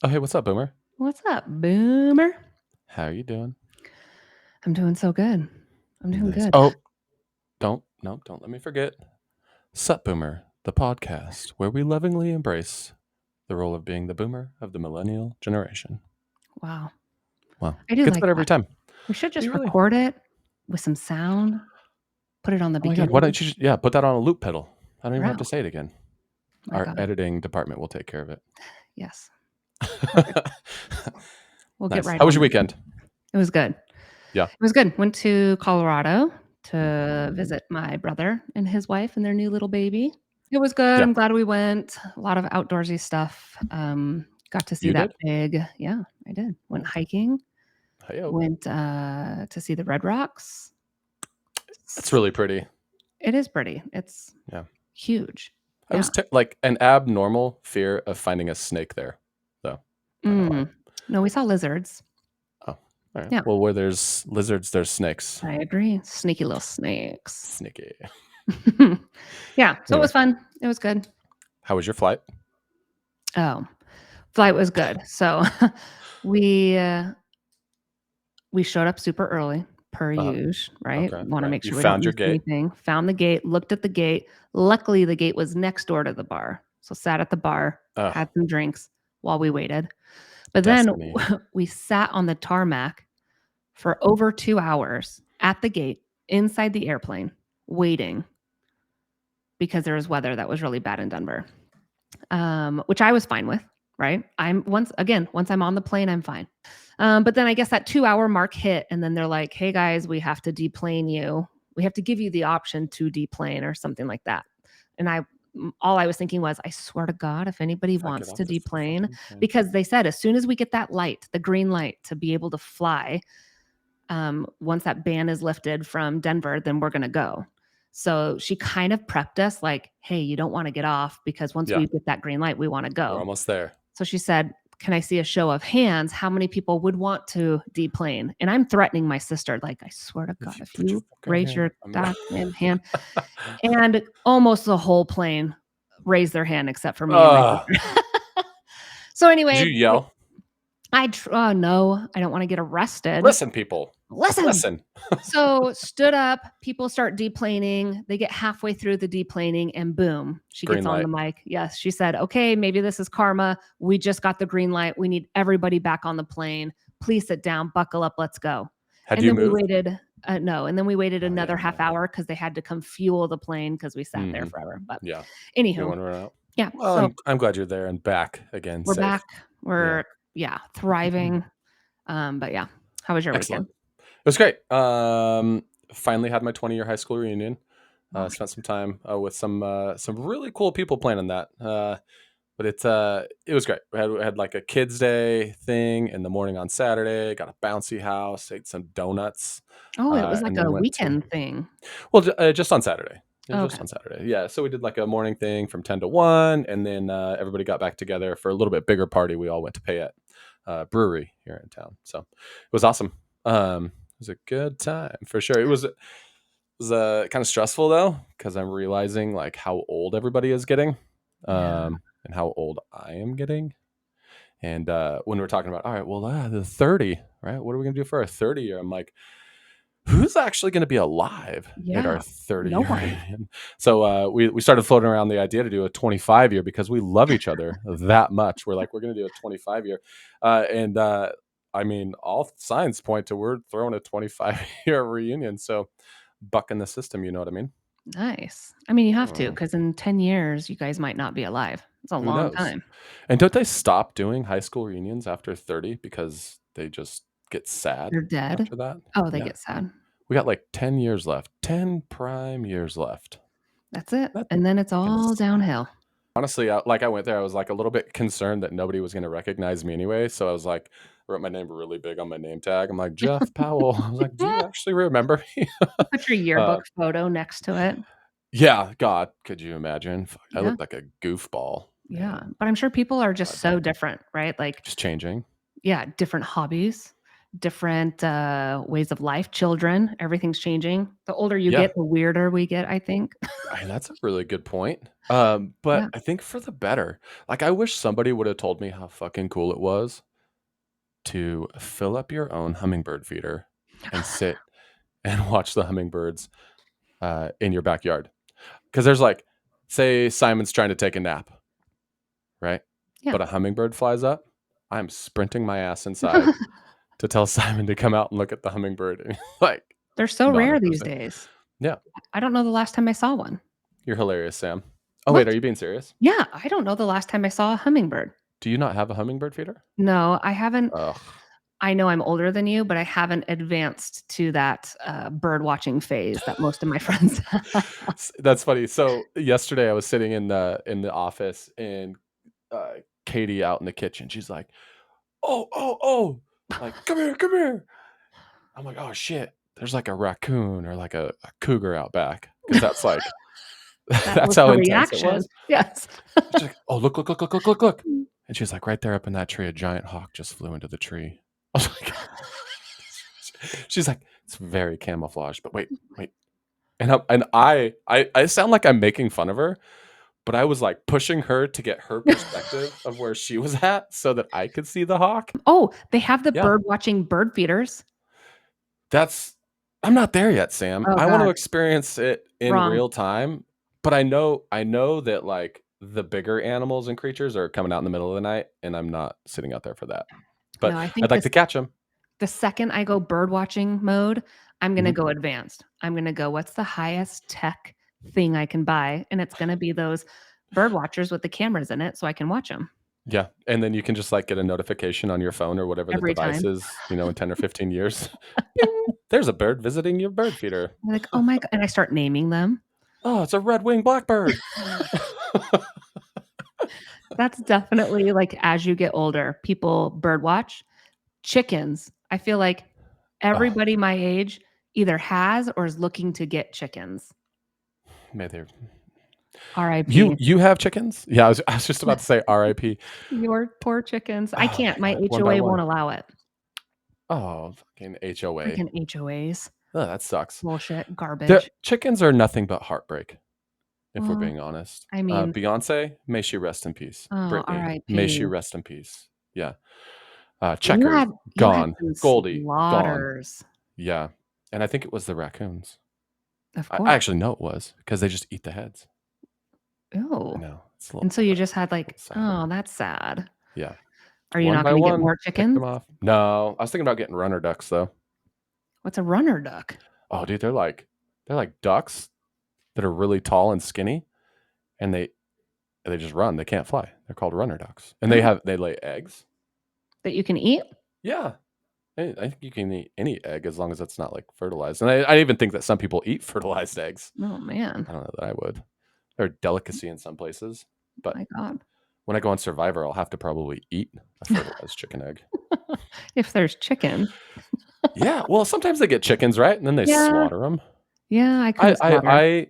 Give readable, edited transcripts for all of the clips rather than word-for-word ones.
Oh, hey, what's up, Boomer? What's up, Boomer? How are you doing? I'm doing so good. I'm doing Nice. good. Oh, don't let me forget. Sup, Boomer, the podcast where we lovingly embrace the role of being the boomer of the millennial generation. Wow. Wow, I do gets like better every that. time. We should Do you just really? record it with some sound, put it on the Oh my God, why beginning. don't you put that on a loop pedal? I don't even have to Wow. say it again. My Our God. editing department will take care of it. Yes. Perfect. We'll get Nice. right How was on your it. weekend? It was good. Yeah. It was good. Went to Colorado to Mhm. visit my brother and his wife and their new little baby. It was good. Yeah. I'm glad we went. A lot of outdoorsy stuff. Got to see You that did? big. Yeah, I did. Went Nice. hiking. Hey-o. Went to see the Red Rocks. That's really pretty. It is pretty. It's Yeah. huge. I was Yeah. like an abnormal fear of finding a snake there, though. Not gonna lie. Mm. No, we saw lizards. Oh, all right. Yeah, Well, where there's lizards, there's snakes. I agree. Sneaky little snakes. Sneaky. Yeah, so it Anyway, was fun. It was good. how was your flight? Oh, flight was good. So we uh, we showed up super early, per Uh-huh. usual, right? Okay, Want to right. make You sure we don't found your miss gate. anything. Found the gate, looked at the gate. Luckily, the gate was next door to the bar. So sat at the bar, Oh, had some drinks while we waited. But then destiny. we sat on the tarmac for over 2 hours at the gate inside the airplane waiting because there was weather that was really bad in Denver, which I was fine with, right? Once I'm on the plane, I'm fine. But then I guess that 2-hour mark hit, and then they're like, "Hey guys, we have to deplane you. We have to give you the option to deplane or something like that." And all I was thinking was, I swear to God, if anybody I get wants off to this deplane, fucking plane. because they said as soon as we get that light, the green light to be able to fly, once that ban is lifted from Denver, then we're going to go. So she kind of prepped us like, hey, you don't want to get off because once Yeah, we get that green light, we want to we're go. almost there. So she said, can I see a show of hands? How many people would want to deplane? And I'm threatening my sister, like, I swear to God, If you if put your you fucking raise hand your up, I'm goddamn hand, and almost the whole plane raised their hand except for me and my Ah, sister. So did you anyway, yell? oh no, I don't want to get arrested. Listen, people. Listen. Listen. So stood up, people start deplaning. They get halfway through the deplaning and boom, she Green gets on light. the mic. Yes, she said, "Okay, maybe this is karma. We just got the green light. We need everybody back on the plane. Please sit down, buckle up, let's go." Had And you then we moved? waited no, and then we waited Oh yeah, another no. half hour because they had to come fuel the plane because we sat there Mm-hmm. forever. But Yeah. You anywho, want to run out? yeah, Well, so I'm glad you're there and back again, we're safe. back. Yeah. We're yeah, thriving. But yeah. How was your Excellent. weekend? It was great. Finally had my 20-year high school reunion. Oh, Spent some time with some really cool people planning that. But it was great. We had like a kids' day thing in the morning on Saturday. Got a bouncy house. Ate some donuts, oh, it was and like then a went to weekend thing. just on Saturday. It was just Okay. on Saturday. Yeah. So we did like a morning thing from 10 to 1, and then everybody got back together for a little bit bigger party. We all went to pay at brewery here in town. So it was awesome. It was a good time for sure. It was kind of stressful though because I'm realizing like how old everybody is getting, Yeah. and how old I am getting. And when we're talking about, all right, well, the 30, right? What are we gonna do for our 30 year? I'm like, who's actually going to be alive at our Yeah. 30 year Nobody. reunion? So we started floating around the idea to do a 25 year because we love each other that much. We're like, we're going to do a 25 year. And I mean, all signs point to we're throwing a 25-year reunion. So bucking the system, you know what I mean? Nice. I mean, you have to, Mm, because in 10 years, you guys might not be alive. It's a who long knows? time. And don't they stop doing high school reunions after 30 because they just get sad You're dead? after that? Oh, they Yeah. get sad. We got like 10 years left, 10 prime years left. That's it. That And then it's kind of all downhill. honestly, like I went there, I was like a little bit concerned that nobody was going to recognize me anyway. So I was like, I wrote my name really big on my name tag. I'm like Jeff Powell. I was like, do you actually remember me? You put your uh, yearbook photo next to it. yeah, God, could you imagine? Fuck, I Yeah. looked like a goofball, Yeah. man. But I'm sure people are just God, so different, right? Like, just changing. yeah, different hobbies, different ways of life, children, everything's changing. The older you Yeah. get, the weirder we get, I think. That's a really good point. But Yeah. I think for the better. Like, I wish somebody would have told me how fucking cool it was to fill up your own hummingbird feeder and sit and watch the hummingbirds in your backyard. Because there's like, say Simon's trying to take a nap, right? Yeah. But a hummingbird flies up. I'm sprinting my ass inside to tell Simon to come out and look at the hummingbird and like They're so not rare these interested. days. Yeah, I don't know the last time I saw one. you're hilarious, Sam. Oh wait, What? are you being serious? Yeah, I don't know the last time I saw a hummingbird. Do you not have a hummingbird feeder? No, I haven't. Ugh. I know I'm older than you, but I haven't advanced to that, bird watching phase that most of my friends have. That's funny. So yesterday I was sitting in the office and uh, Katie out in the kitchen. She's like, "Oh, oh, oh!" Like, "Come here, come here." I'm like, "Oh shit!" There's like a raccoon or like a cougar out back because that's like That that's was how her intense it reaction. was. Yes. She's like, "Oh, look, look, look, look, look, look, look!" And she's like, "Right there up in that tree, a giant hawk just flew into the tree." I was like, "She's like, it's very camouflaged, but wait, wait." And I sound like I'm making fun of her, but I was like pushing her to get her perspective of where she was at so that I could see the hawk. Oh, they have the Yeah. bird watching bird feeders. That's I'm not there yet, Sam. Oh I want to god, experience it in wrong. real time, but I know that like the bigger animals and creatures are coming out in the middle of the night and I'm not sitting out there for that. But No, I I'd think like to catch them. the second I go bird watching mode, I'm gonna Mhm. go advanced. I'm gonna go, "What's the highest tech thing I can buy?" And it's gonna be those bird watchers with the cameras in it so I can watch them Yeah, and then you can just like get a notification on your phone or whatever the every device time. is, in 10 or 15 years. Bing, there's a bird visiting your bird feeder. I'm like, "Oh my god," and I start naming them. Oh, it's a red-winged blackbird. That's definitely, like, as you get older, people bird watch. Chickens, I feel like Oh, everybody my age either has or is looking to get chickens. may they You RIP. you have chickens? Yeah, I was just about to say RIP. Your poor chickens. I Oh can't, my my god, one by HOA one. won't allow it. Oh, fucking HOA. Freaking HOAs. Oh, that sucks. Bullshit, The garbage. chickens are nothing but heartbreak, if we're Well, being honest. I mean, Beyoncé, may she rest in peace. oh, Britney, may she RIP. rest in peace. Yeah. You Checkers, had you had gone. some Goldie, gone. slaughters. Yeah, and I think it was the raccoons. Of I course. actually know it was because they just eat the heads. I Ew. know, it's And so you just had like, sad. oh, that's sad. Yeah. Are you One not by gonna get one, more picked chickens? them off. No, I was thinking about getting runner ducks, though. What's a runner duck? Oh, dude, they're like ducks that are really tall and skinny, and they just run, they can't fly. They're called runner ducks, and Oh, they lay eggs. that you can eat? Yeah. I think you can eat any egg as long as it's not, like, fertilized, and I even think that some people eat fertilized eggs. Oh, man. I don't know that I would. They're a delicacy in some places, but My god. when I go on Survivor, I'll have to probably eat a fertilized chicken egg. If there's chicken. Yeah, well, sometimes they get chickens, right? And then they Yeah. slaughter them. Yeah, I I couldn't I slaughter. I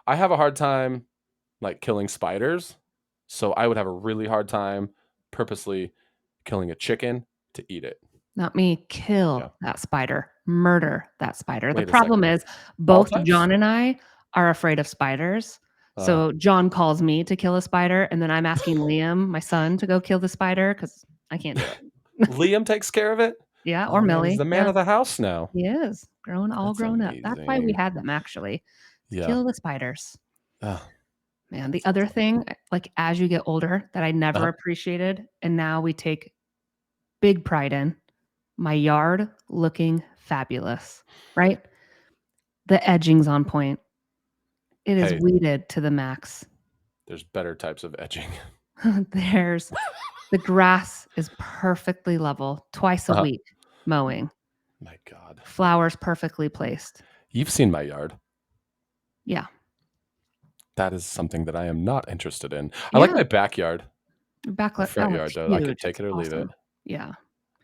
I have a hard time, like, killing spiders, so I would have a really hard time purposely killing a chicken to eat it. Not me. Yeah. Kill that spider. Murder that spider. The Wait a problem second. is All both types? John and I are afraid of spiders. Uh, So John calls me to kill a spider, and then I'm asking Liam, my son, to go kill the spider because I can't do it. Liam takes care of it? Yeah, or Oh, man, he's Millie. the man Yeah, of the house now. he is. All That's grown up. That's why we amazing. had them actually, to Yeah. kill the spiders. Oh, Man, the that's other awesome. thing, like, as you get older that I never Uh-huh. appreciated, and now we take big pride in, my yard looking fabulous, right? The edging's on point. It is Hey, weeded to the max. there's better types of edging. There's the grass is perfectly level, twice a Uh-huh. week mowing, My god. flowers perfectly placed. You've seen my yard. Yeah. That is something that I am not interested in. I like Yeah. my backyard. My Backlit. front Oh, yard, it's though, I could huge. take It's it or leave it. awesome. Yeah.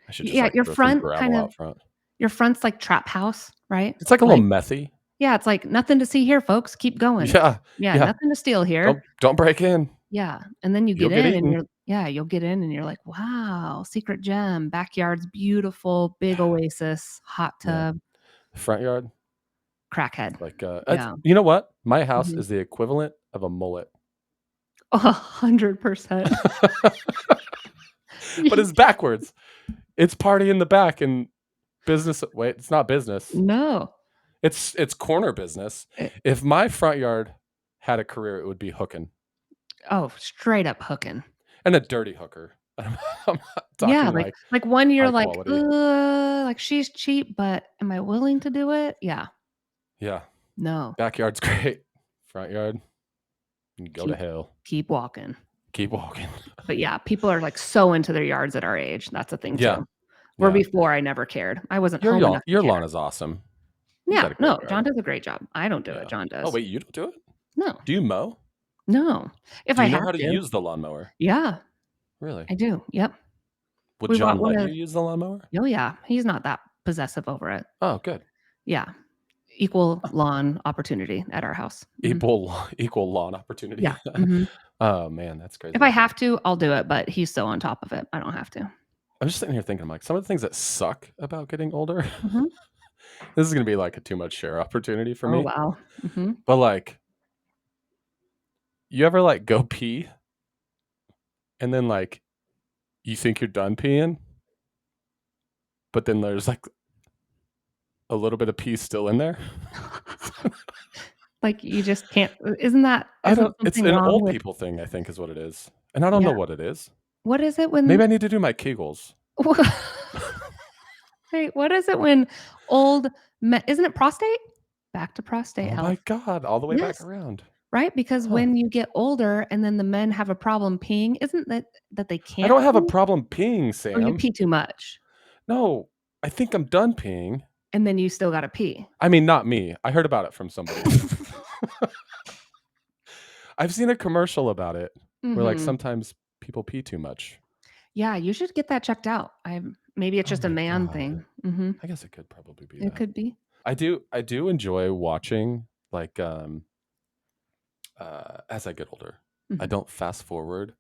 I should just, Yeah, like, throw some gravel out front. your front's like trap house, right? It's, like, a little Like, methy. yeah, it's like, "Nothing to see here, folks. Keep going." Yeah, Yeah, yeah. nothing to steal here. Don't break in. Yeah, and then you You'll get get in and eaten. Yeah, you'll get in and you're like, wow, secret gem, backyard's beautiful, big oasis, hot Yeah. tub, Front yard, crackhead. like, Yeah. you know what? My house Mhm. is the equivalent of a mullet. 100%. But it's backwards. It's party in the back and business wait, it's not business. No. It's corner business. It If my front yard had a career, it would be hooking, Oh, straight up hooking. and a dirty hooker. I'm not Yeah, talking like like one you're high like, quality. like, she's cheap, but am I willing to do it?" Yeah. Yeah. No. Backyard's great. Front yard, go to Keep hell. keep walking. Keep walking. But yeah, people are, like, so into their yards at our age. That's a thing Yeah. too. Where Yeah. before I never cared. I wasn't home enough to Your care. lawn is awesome. You Yeah, got a great no, John yard. does a great job. I don't do it, Yeah. John Oh, does. wait, you don't do it? No, Do you mow? no. If Do I you know have how to to. use the lawnmower? Yeah, Really? I do. Yep. Would We bought John one let you of use the lawnmower? Oh, yeah, he's not that possessive over it. Oh, good. Yeah, equal lawn opportunity at our house. Mhm. Equal lawn opportunity. Yeah, mhm. Oh, man, that's If I crazy. have to, I'll do it, but he's so on top of it, I don't have to. I'm just sitting here thinking, I'm like, some of the things that suck about getting older, Mhm. this is gonna be like a too much share opportunity for Oh, me. wow. Mhm. But like, you ever like go pee and then like you think you're done peeing, but then there's like a little bit of pee still in there? Like, you just can't isn't that I isn't don't it's something an wrong old with people thing, I think is what it is. And I don't yeah. know what it is. What is it when Maybe I need to do my Kegels. Wait, what is it when old me isn't it prostate? Back to prostate Oh health. my god, all the way back Yes, around. right? Because Huh. when you get older and then the men have a problem peeing, isn't that they I can't don't have a pee problem peeing, or you Sam. pee too much No, I think I'm done peeing. and then you still gotta pee? I mean, not me. I heard about it from somebody. I've seen a commercial about it where, like, Mhm. sometimes people pee too much. Yeah, you should get that checked out. Maybe it's Oh just a my man god. thing. Mhm. I guess it could probably be It that. could be. I do enjoy watching, like, as I get older. I Mhm. don't fast forward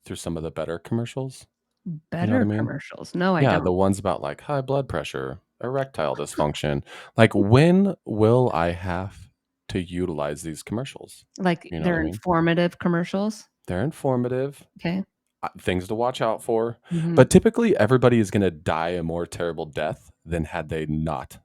through some of the better commercials. You know what I Better mean? commercials. No, I Yeah, the don't. ones about, like, high blood pressure, erectile dysfunction. Like, when will I have to utilize these commercials? Like, You know what I they're mean? informative commercials. They're informative, Okay. things to watch out for, Mhm. but typically everybody is gonna die a more terrible death than had they not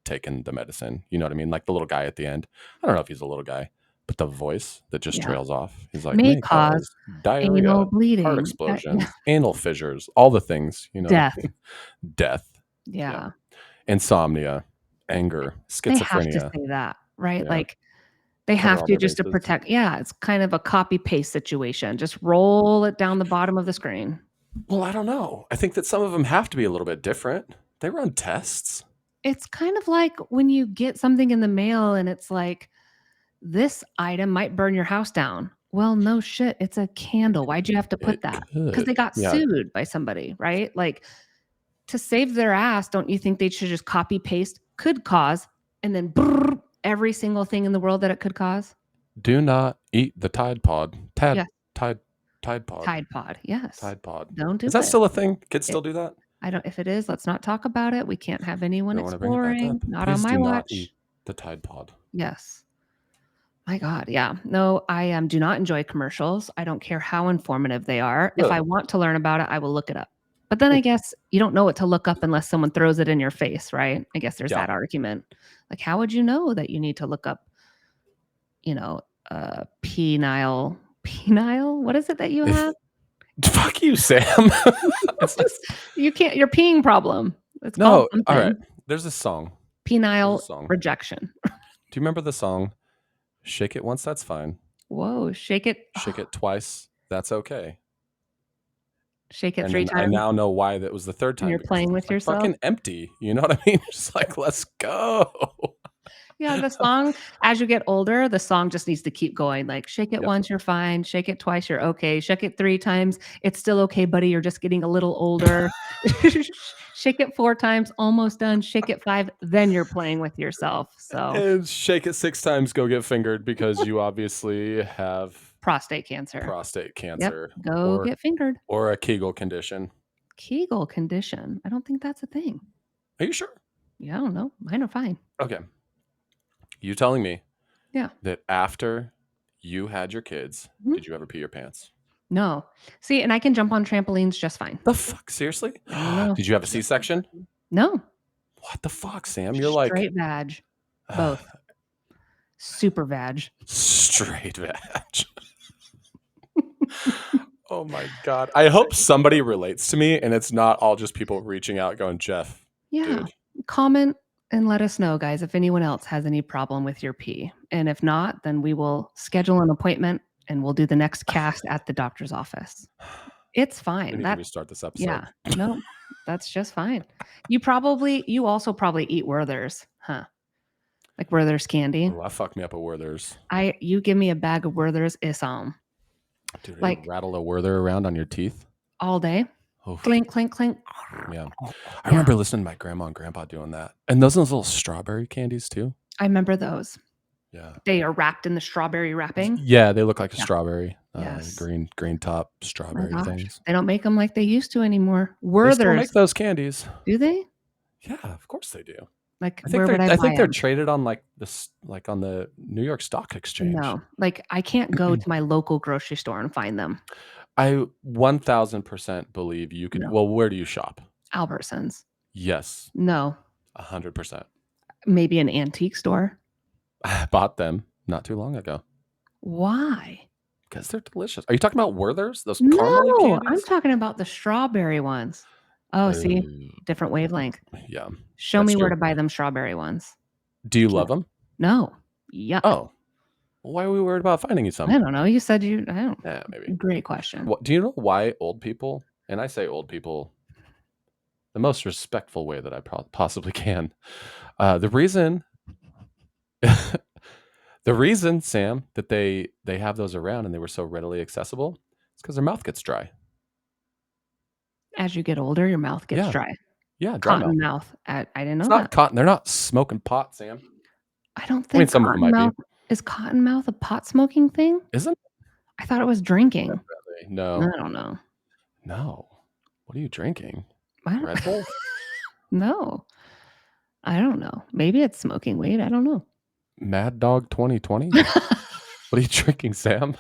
taken the medicine. You know what I mean? Like the little guy at the end. I don't know if he's a little guy, but the voice that just Yeah. trails off. He's like, May may cause cause diarrhea, anal heart bleeding. Yeah. explosions, anal fissures, all the things. You know what I Death. mean? Death. Yeah. Yeah. Insomnia, anger, They have to schizophrenia. say that, right? Yeah. Like, they Cover have all to their just to bases. protect yeah, it's kind of a copy paste situation. Just roll it down the bottom of the screen. Well, I don't know. I think that some of them have to be a little bit different. They run tests. It's kind of like when you get something in the mail and it's like, "This item might burn your house down." Well, no shit, it's a candle. Why'd you have to put It that? Because they could. got Yeah. sued by somebody, right? Like, to save their ass, don't you think they should just copy paste "could cause" and then brrr, every single thing in the world that it could cause? Do not eat the Tide Pod. Yes, Tide Tide Pod. Tide Pod, yes. Tide Pod. Don't do Is that it. still a thing? Kids It still do that? I don't if it is, let's not talk about it. We can't have anyone Don't wanna bring it back exploring, up. not on Please my do not eat watch. the Tide Pod. Yes. My god, yeah. No, I, do not enjoy commercials. I don't care how informative they are. If I Really? want to learn about it, I will look it up. But then I Hmm. guess you don't know what to look up unless someone throws it in your face, right? I guess there's Yeah. that argument. Like, how would you know that you need to look up, you know, penile? What is it that you If have? fuck you, Sam. It's not Just you can't your peeing problem. It's called No, alright. something. There's a song. There's a Penile song. rejection. Do you remember the song, "Shake it once, that's fine. Whoa, shake it Shake it twice, that's okay." shake it And 3 then I times now know why that was the 3rd when time, you're because playing it was, with like, yourself. fucking empty, you know what I mean? Just like, "Let's go." Yeah, the song as you get older, the song just needs to keep going, like, "Shake it Yep. once, you're fine. Shake it twice, you're okay. Shake it 3 times, it's still okay, buddy, you're just getting a little older. Shake it 4 times, almost done. Shake it 5, then you're playing with yourself." So, And shake it 6 times, go get fingered because you obviously have prostate cancer. prostate Yep. cancer, Go get fingered. or a Kegel condition. Kegel condition. I don't think that's a thing. Are you sure? Yeah, I don't know. Mine are fine. Okay. You telling me Yeah. that after you had your kids, Mhm. did you ever pee your pants? No. See, and I can jump on trampolines just fine. The fuck? Seriously? I don't know. Did you have a C-section? No. What the fuck, Sam? You're like Straight vag. Both. Super vag. straight veg. Oh my God. I hope somebody relates to me and it's not all just people reaching out going, Jeff, Yeah. dude. Comment and let us know, guys, if anyone else has any problem with your pee. And if not, then we will schedule an appointment and we'll do the next cast at the doctor's office. It's We fine. need to restart this episode. Yeah. No, that's just fine. You also probably eat Werther's, huh? Like Werther's candy. Ooh, that fucked me up at Werther's. You give me a bag of Werther's, it's on. Dude, Like- like rattle a Werther around on your teeth. All day. Oof. Clink, clink, clink. Yeah. I remember listening to my grandma and grandpa doing that. And those little strawberry candies too. I remember those. Yeah. They are wrapped in the strawberry wrapping. Yeah, they look like a Yeah. strawberry. Yes. Green top My strawberry gosh. things. They don't make them like they used to anymore. They still Werther's. make those candies. Do they? Yeah, of course they do. Like, I think where would I I think buy they're 'em? traded on like this, like on the New York Stock Exchange. No. Like, I can't go to my local grocery store and find them. I 1000% believe you could. No. Well, where do you shop? Albertsons. Yes, No. 100%. Maybe an antique store. I bought them not too long ago Why? because they're delicious. Are you talking about Werther's? Those caramel No, I'm candies? talking about the strawberry ones. Oh, see, different wavelength. Yeah. Show That's me where true. to buy them strawberry ones. Do you love them? No. Yuck. Oh, well, why are we worried about finding you some? I don't know. You said I don't. Yeah, maybe. Great question. What, do you know why old people, and I say old people the most respectful way that I possibly can, the reason the reason, Sam, that they have those around and they were so readily accessible is because their mouth gets dry. As you get older, your mouth gets Yeah. dry. Yeah, dry mouth. Cotton mouth. I didn't know It's that. not cotton. They're not smoking pot, Sam. I don't I mean, think some of them might cottonmouth is cottonmouth a pot smoking thing. Isn't I thought it was drinking. it? No. I don't know. No. What are you drinking? I don't, Red Bull? no, I don't know. Maybe it's smoking weed. I don't know. Mad Dog 2020? What are you drinking, Sam?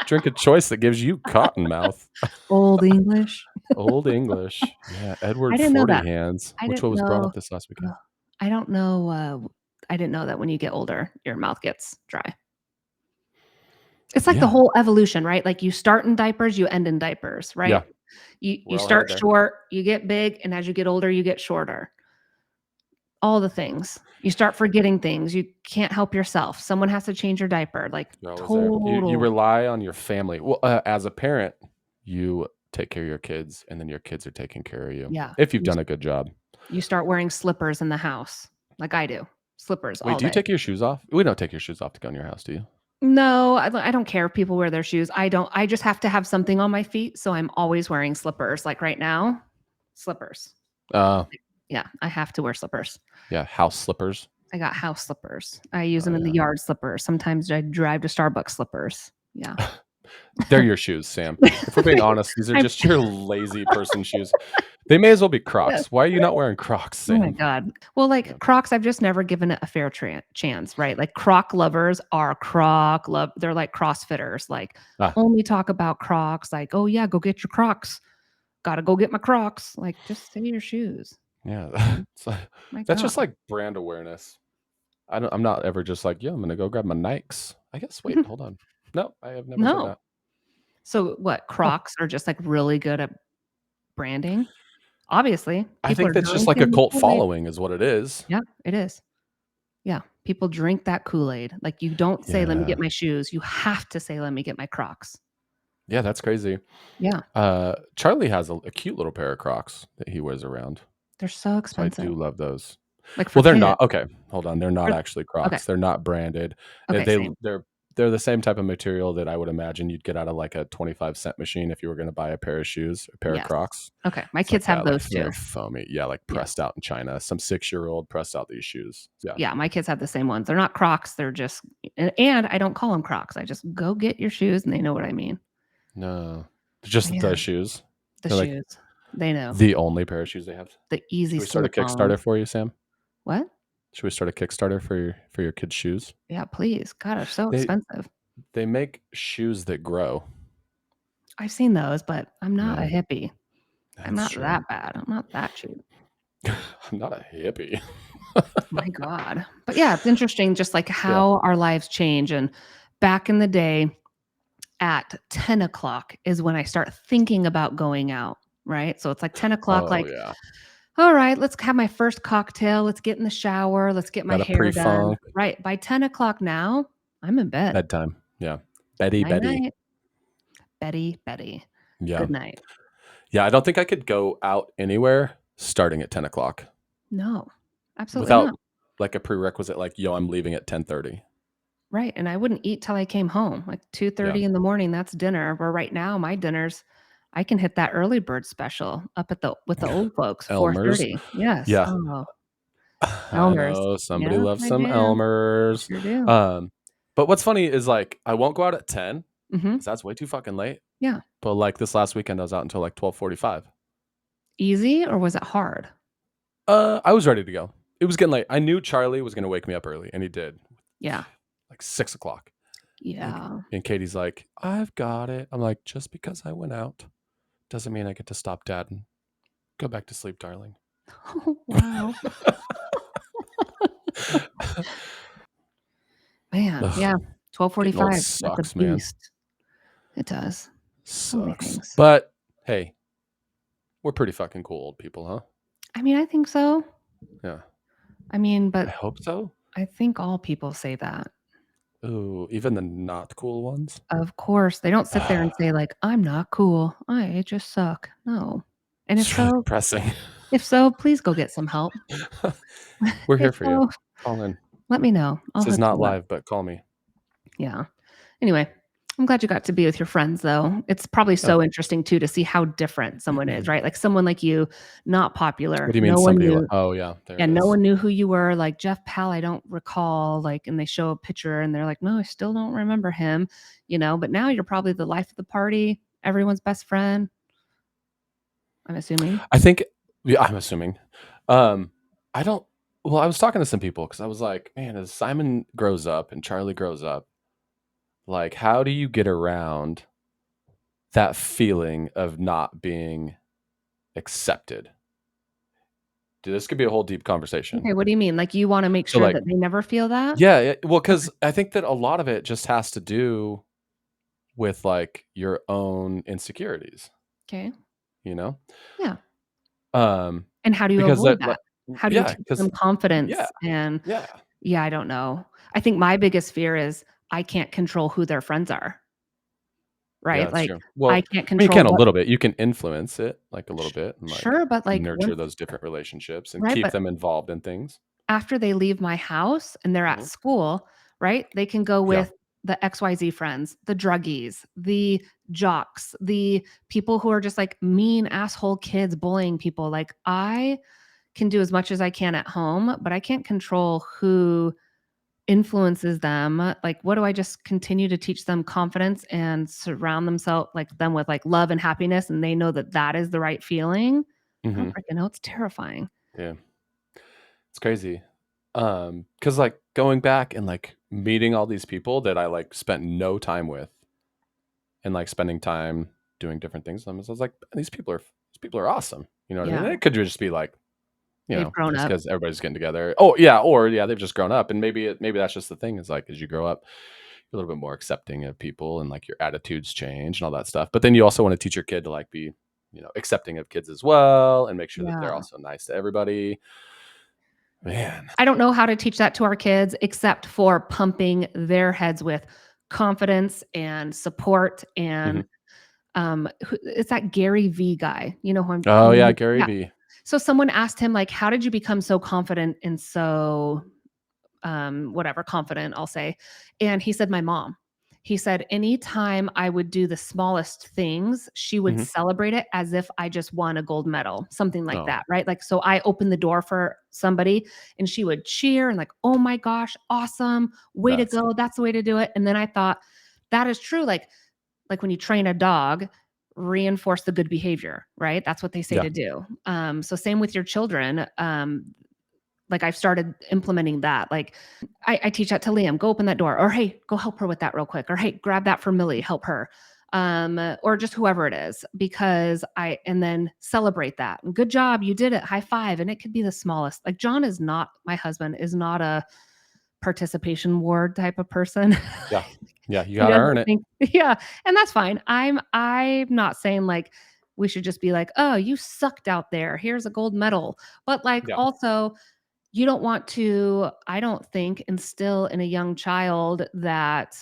Drink a choice that gives you cotton mouth. Old English. Old English. Yeah, Edward I didn't know 40 that. Hands, I which didn't was brought know- up this last weekend. I don't know. I didn't know that when you get older, your mouth gets dry. It's like the Yeah. whole evolution, right? Like you start in diapers, you end in diapers, right? Yeah. You We're all start headed there. short, you get big, and as you get older, you get shorter. All the things. You start forgetting things. You can't help yourself. Someone has to change your diaper. Like You're always there. total. You rely on your family. Well, as a parent, you take care of your kids, and then your kids are taking care of you. Yeah. If you've done a good job. You start wearing slippers in the house, like I do. Slippers all Wait, do you day. take your shoes off? We don't take your shoes off to go in your house, do you? No, I don't care if people wear their shoes. I don't. I just have to have something on my feet, so I'm always wearing slippers. Like right now, slippers. Yeah, I have to wear slippers. Yeah, house slippers. I got house slippers. I use Oh, them in the yeah. yard slippers. Sometimes I drive to Starbucks slippers. Yeah. They're your shoes, Sam. If we're being honest, these are just your lazy person shoes. They may as well be Crocs. Yes. Why are you not wearing Crocs, Oh my Sam? God. Well, like Yeah. Crocs, I've just never given it a fair chance, right? Like Croc lovers are they're like CrossFitters, like Ah. only talk about Crocs, like, oh yeah, go get your Crocs. Gotta go get my Crocs. Like, just say your shoes. Yeah, My that's just God. like brand awareness. I'm not ever just like, yeah, I'm gonna go grab my Nikes. I guess. Wait, hold on. No, I have never said No. that. So what? Crocs are just like really good at branding. Obviously, I people think are that's just like a drinking the cult Kool-Aid. following, is what it is. Yeah, it is. Yeah, people drink that Kool-Aid. Like you don't say, "Let me Yeah. get my shoes." You have to say, "Let me get my Crocs." Yeah, that's crazy. Yeah, Charlie has a cute little pair of Crocs that he wears around. they're so So I expensive. do love those. Like for Well, they're kids. not. Okay, hold on. They're not For- actually Crocs. Okay. They're not branded. Okay, same. They're they're the same type of material that I would imagine you'd get out of like a 25-cent machine if you were going to buy a pair of shoes, a pair of Yes. Crocs. Okay. My It's like kids have that, like those very too. foamy. Yeah, like Yeah. pressed out in China. Some 6-year-old pressed out these shoes. Yeah. Yeah, my kids have the same ones. They're not Crocs, they're just and I don't call them Crocs. I just go get your shoes and they know what I mean. No, just the Man, shoes. the They're like shoes. They know. the only pair of shoes they have. The easy Should we start a slip-ons. Kickstarter for you, Sam? What? Should we start a Kickstarter for your kids' shoes? Yeah, please. God, they're so They expensive. they make shoes that grow. I've seen those, but I'm not a Yeah, hippie. I'm that's not true. that bad. I'm not that cheap. I'm not a hippie. My God. But yeah, it's interesting just like Yeah. how our lives change. And back in the day at 10 o'clock is when I start thinking about going out, right? So it's like 10 o'clock, Oh, like, yeah. all right, let's have my first cocktail. Let's get in the shower. Let's get my Got a hair done. pre-funk. Right. By 10 o'clock now, I'm in bed. Bedtime. Yeah. Betty, Night Betty. night. Betty, Betty. Yeah. Good night. Yeah, I don't think I could go out anywhere starting at 10 o'clock No, absolutely not. without, like, a prerequisite like, "Yo, I'm leaving at 10:30." Right, and I wouldn't eat till I came home, like Yeah. 2:30 in the morning, that's dinner, where right now my dinners I can hit that early bird special up at the with the old folks, Elmer's. 4:30. Yes, Yeah. oh, I Elmer's. know, somebody Yep, loves I some do. I Elmer's. sure do. Um, but what's funny is, like, I won't go out at 10 Mhm. 'cause that's way too fucking late, Yeah. but, like, this last weekend, I was out until, like, 12:45. Easy or was it hard? I was ready to go. It was getting late. I knew Charlie was gonna wake me up early, and he did, Yeah. like 6 o'clock. Yeah. And Katie's like, "I've got it." I'm like, "Just because I went out doesn't mean I get to stop dad and go back to sleep, darling." Oh, wow. Man, Ugh, yeah, getting old 12:45, that's a sucks, man. beast. It does. So many Sucks. things. But hey, we're pretty fucking cool old people, huh? I mean, I think so. Yeah. I mean, I but hope so. I think all people say that. Ooh, even the not cool ones? Of course, they don't sit there and say like, "I'm not cool. I just suck." No. And It's really depressing. if so, please go get some help. We're If here for you. so, Call in. let me know. I'll This is hook not you up. live, but call me. Yeah. Anyway, I'm glad you got to be with your friends though. It's probably Oh. so interesting too to see how different someone is, right? Like someone like you, not What popular. do you mean No one somebody knew oh, yeah, there yeah, it no is. one knew who you were. Like Jeff Powell, I don't recall. Like, and they show a picture and they're like, no, I still don't remember him, but now you're probably the life of the party, everyone's best friend, I'm assuming. I think yeah, I'm assuming. Um, I don't well, I was talking to some people because I was like, "Man, as Simon grows up and Charlie grows up, like, how do you get around that feeling of not being accepted?" Dude, this could be a whole deep conversation. Okay, what do you mean? Like you want to make So, sure like that they never feel that? yeah, yeah, well, Okay. because I think that a lot of it just has to do with, like, your own insecurities, Okay. you know? Yeah. Um, And how do you because avoid that that? like How do you yeah, teach because them yeah, confidence and yeah. yeah, I don't know. I think my biggest fear is I can't control who their friends are, Yeah, right? that's Like true. I Well, can't I mean, you control can a what little bit. You can influence it, like, a little sh- bit and, like, sure, but like nurture once those different relationships and right, keep but them involved in things. after they leave my house and they're at Mhm. school, right? They can go Yeah. with the XYZ friends, the druggies, the jocks, the people who are just like mean asshole kids bullying people. Like I can do as much as I can at home, but I can't control who influences them. Like what do I just continue to teach them confidence and surround themselves like them with like love and happiness and they know that that is the right feeling? I don't Mhm. freaking know. It's terrifying. Yeah. It's crazy. Because like, going back and, like, meeting all these people that I, like, spent no time with and, like, spending time doing different things with them, so I was like, these people are awesome." You know what I mean? Yeah. And it could just be like, They've grown just up. because everybody's getting together. Oh, yeah, or, yeah, they've just grown up, and maybe that's just the thing is, like, as you grow up, you're a little bit more accepting of people and, like, your attitudes change and all that stuff, but then you also wanna teach your kid to, like, be, accepting of kids as well and make sure that they're Yeah. also nice to everybody. Man. I don't know how to teach that to our kids except for pumping their heads with confidence and support and Mhm. it's that Gary V guy. You know who Oh, yeah, Gary yeah. Vee. So someone asked him like how did you become so confident and so whatever confident I'll say. And he said my mom. he said, anytime I would do the smallest things, she would Mhm. celebrate it as if I just won a gold medal, something like Oh, that, right? Like, so I opened the door for somebody and she would cheer and like, oh my gosh, awesome, way to that's go. That's the way to do it. And then I thought, that is true. Like when you train a dog, reinforce the good behavior, right? That's what they say yeah, to do. So same with your children. Like I've started implementing that. Like I teach that to Liam, go open that door, or hey, go help her with that real quick, or hey, grab that for Millie, help her. Or just whoever it is, because and then celebrate that. Good job, you did it, high five. And it could be the smallest. Like John is not, my husband is not a participation award type of person. yeah, yeah, you He gotta doesn't earn it. think, yeah, and that's fine. I'm not saying like we should just be like, "Oh, you sucked out there. Here's a gold medal." But like Yeah, also you don't want to, I don't think, instill in a young child that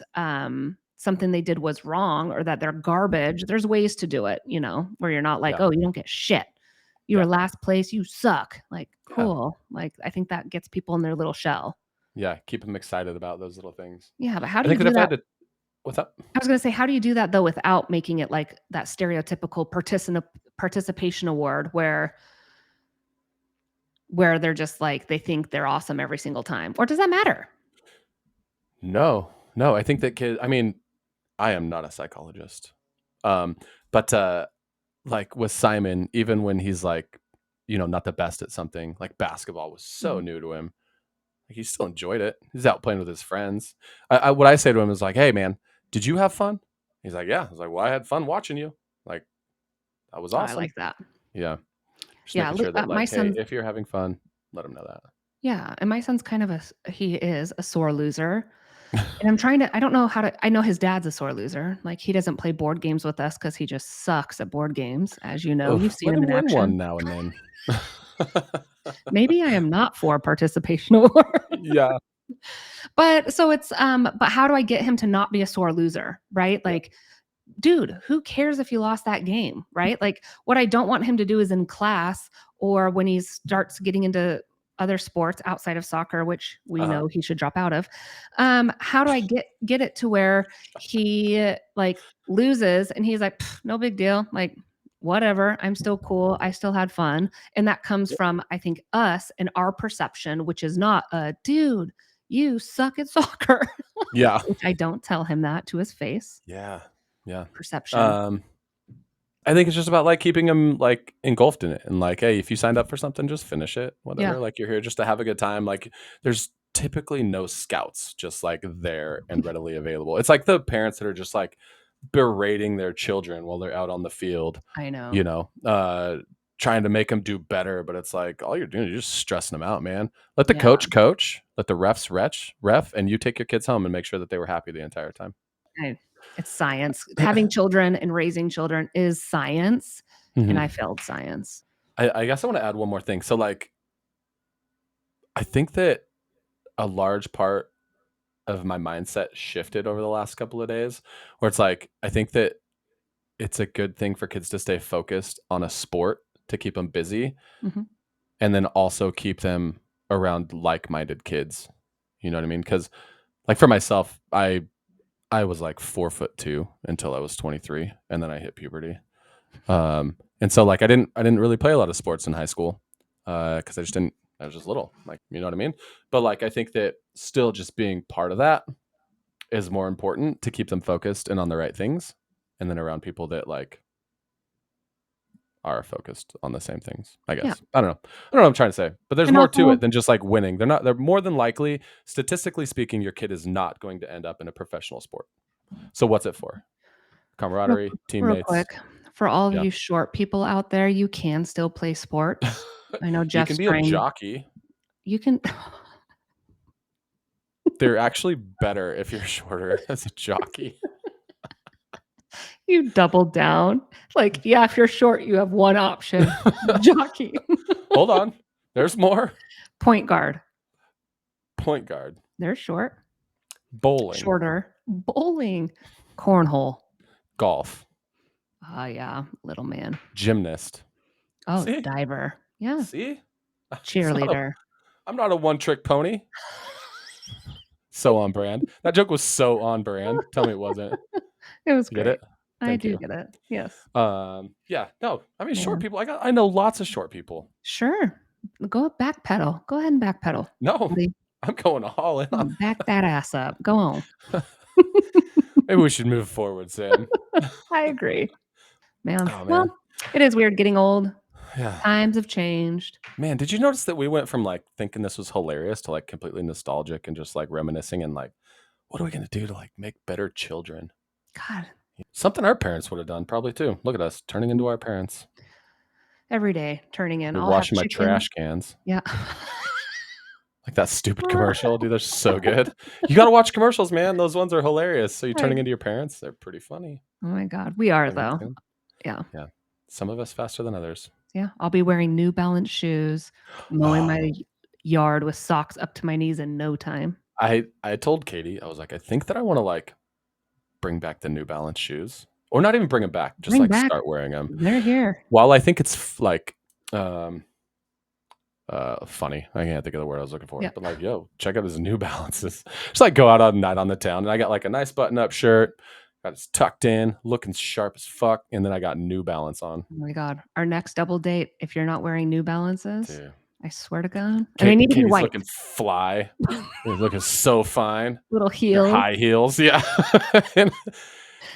something they did was wrong or that they're garbage. There's ways to do it, where you're not like, yeah, "Oh, you don't get shit. You were yeah, last place, you suck." Like, yeah, cool. Like I think that gets people in their little shell. yeah, keep them excited about those little things. Yeah, but how I do you think that do if I that? had to what's up? I was gonna say, how do you do that though without making it like that stereotypical participation award where they're just like they think they're awesome every single time? Or does that matter? No, no, I think that I mean, I am not a psychologist. Um, but, like, with Simon, even when he's, like, not the best at something, like, basketball was so Mhm. new to him, like, he still enjoyed it. He's out playing with his friends. What I say to him is like, "Hey, man, did you have fun?" He's like, "Yeah." I was like, "Well, I had fun watching you." Like, "That was I like awesome." that. Yeah. Just Yeah, making sure that, my like, hey, son's if you're having fun, let him know that. yeah, and my son's kind of he is a sore loser. And I don't know how I know his dad's a sore loser. Like he doesn't play board games with us because he just sucks at board games, as you know. You've Oof, seen let him him in win action. one now and then. Maybe I am not for participation award. Yeah, But so it's but how do I get him to not be a sore loser, right? yeah, Like, dude, who cares if you lost that game, right? Like what I don't want him to do is in class or when he starts getting into other sports outside of soccer, which we uh-huh. know he should drop out of. How do I get it to where he like loses and he's like, "Pff, no big deal. Like, whatever. I'm still cool. I still had fun." And that comes Yep. from, I think, us and our perception, which is not a dude, you suck at soccer, Yeah. which I don't tell him that to his face. Yeah, yeah. Perception. Um, I think it's just about, like, keeping them like, engulfed in it and, like, "Hey, if you signed up for something, just finish it, Yeah. whatever, like, you're here just to have a good time." Like, there's typically no scouts just, like, there and readily available. It's like the parents that are just, like, berating their children while they're out on the field, I know. you know, trying to make them do better, but it's like, all you're doing is just stressing them out, man. Let the Yeah. coach, let the refs ref, and you take your kids home and make sure that they were happy the entire time. I It's science. Having children and raising children is science, and Mhm. I failed science. I guess I wanna add one more thing. So, like, I think that a large part of my mindset shifted over the last couple of days, where it's like, I think that it's a good thing for kids to stay focused on a sport to keep them busy, Mhm, and then also keep them around like-minded kids. You know what I mean? Because, like, for myself, I was, like, 4'2" until I was 23, and then I hit puberty. And so, like, I didn't really play a lot of sports in high school, because I was just little, like, you know what I mean? But, like, I think that still just being part of that is more important to keep them focused and on the right things, and then around people that, like, are focused on the same things, I yeah, guess. I don't know. I don't know what I'm trying to say, but there's and more to also it than just, like, winning. They're more than likely, statistically speaking, your kid is not going to end up in a professional sport. So what's it for? real Camaraderie, real teammates. quick, for all of Yeah. you short people out there, you can still play sports. I know You Jeff's can be a trying jockey. you can They're actually better if you're shorter as a jockey. you doubled down. Like, yeah, if you're short, you have one option, jockey. Hold on. There's more. Point guard. Point guard, They're short. bowling, Shorter. Bowling. Cornhole. golf, Oh, yeah, little man. gymnast. Oh, See? diver. Yeah. See? It's not a Cheerleader. I'm not a one-trick pony. So on brand. That joke was so on brand. Tell me it wasn't. It was You get great. it? I Thank do you. get it. Yes. Yeah, no, I mean, short Man. people, I know lots of short people. Sure. Go backpedal. Go ahead and backpedal, No, buddy. I'm going all in on Back that ass up. Go on. maybe we should move forward, Sam. I agree. Man. Oh, Well, man. it is weird getting old. Yeah. Times have changed. Man, did you notice that we went from, like, thinking this was hilarious to, like, completely nostalgic and just, like, reminiscing and, like, what are we gonna do to, like, make better children? God, Something our parents would have done probably too. Look at us turning into our parents. every day turning in. Be I'll have washing my chicken. trash cans. Yeah. Like that stupid commercial, dude, they're so good. You gotta watch commercials, man. Those ones are hilarious. So you're Right. turning into your parents. They're pretty funny. Oh my god. We are Have you ever though. seen 'em? Yeah. Yeah. Some of us faster than others. Yeah. I'll be wearing New Balance shoes, mowing my Oh, yard with socks up to my knees in no time. I told Katie, I was like, I think that I wanna, like, bring back the New Balance shoes. Or not even bring them back, just, Bring like, back. start wearing them. They're here. While I think it's like, um funny. I can't think of the word I was looking for, Yeah. but like, yo, check out his New Balances. Just like go out on night on the town, and I got like a nice button-up shirt, got it tucked in, looking sharp as fuck, and then I got New Balance on. Oh my god. Our next double date, if you're not wearing New Balances, Dude, I swear to God, and they need to be Katie's white. looking fly. He's looking so fine. Little Your heels. high heels, yeah. And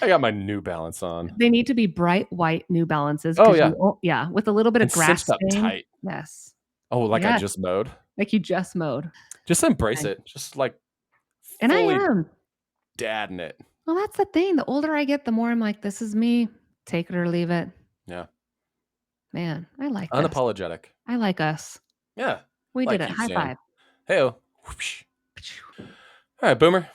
I got my New Balance on. They need to be bright white New Balances Oh because yeah, you won't, yeah, with a little bit of and grass cinched up stain. tight. Yes. Oh, like I Yes. just mowed. Like you just mowed. Just embrace Okay. it. Just like And I fully am. dad in it. Well, that's the thing. The older I get, the more I'm like, this is me. Take it or leave it. Yeah, Man, I like this. unapologetic. I like us. Yeah, We did like it. you, High Sam. five. Hey-o. Whoosh. All right, Boomer.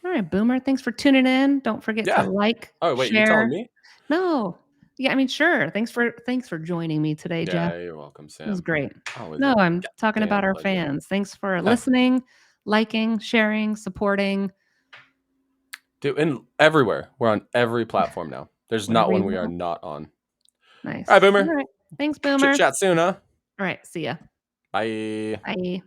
All right, Boomer. Thanks for tuning in. Don't forget to Yeah. like, Oh, wait, you telling share. me? No. Yeah, I mean, sure. Thanks for joining me today, Jeff. Yeah, you're welcome, It was Sam. great. Always No, a I'm talking goddamn about our pleasure. fans. Thanks for Yeah. listening, liking, sharing, supporting. Dude, and everywhere. We're on every platform now. There's not Wherever one you we are go. not on. Nice. All right, All Boomer. right. Thanks, Chit Boomer. chat soon, huh? All right. See ya. Bye. Bye.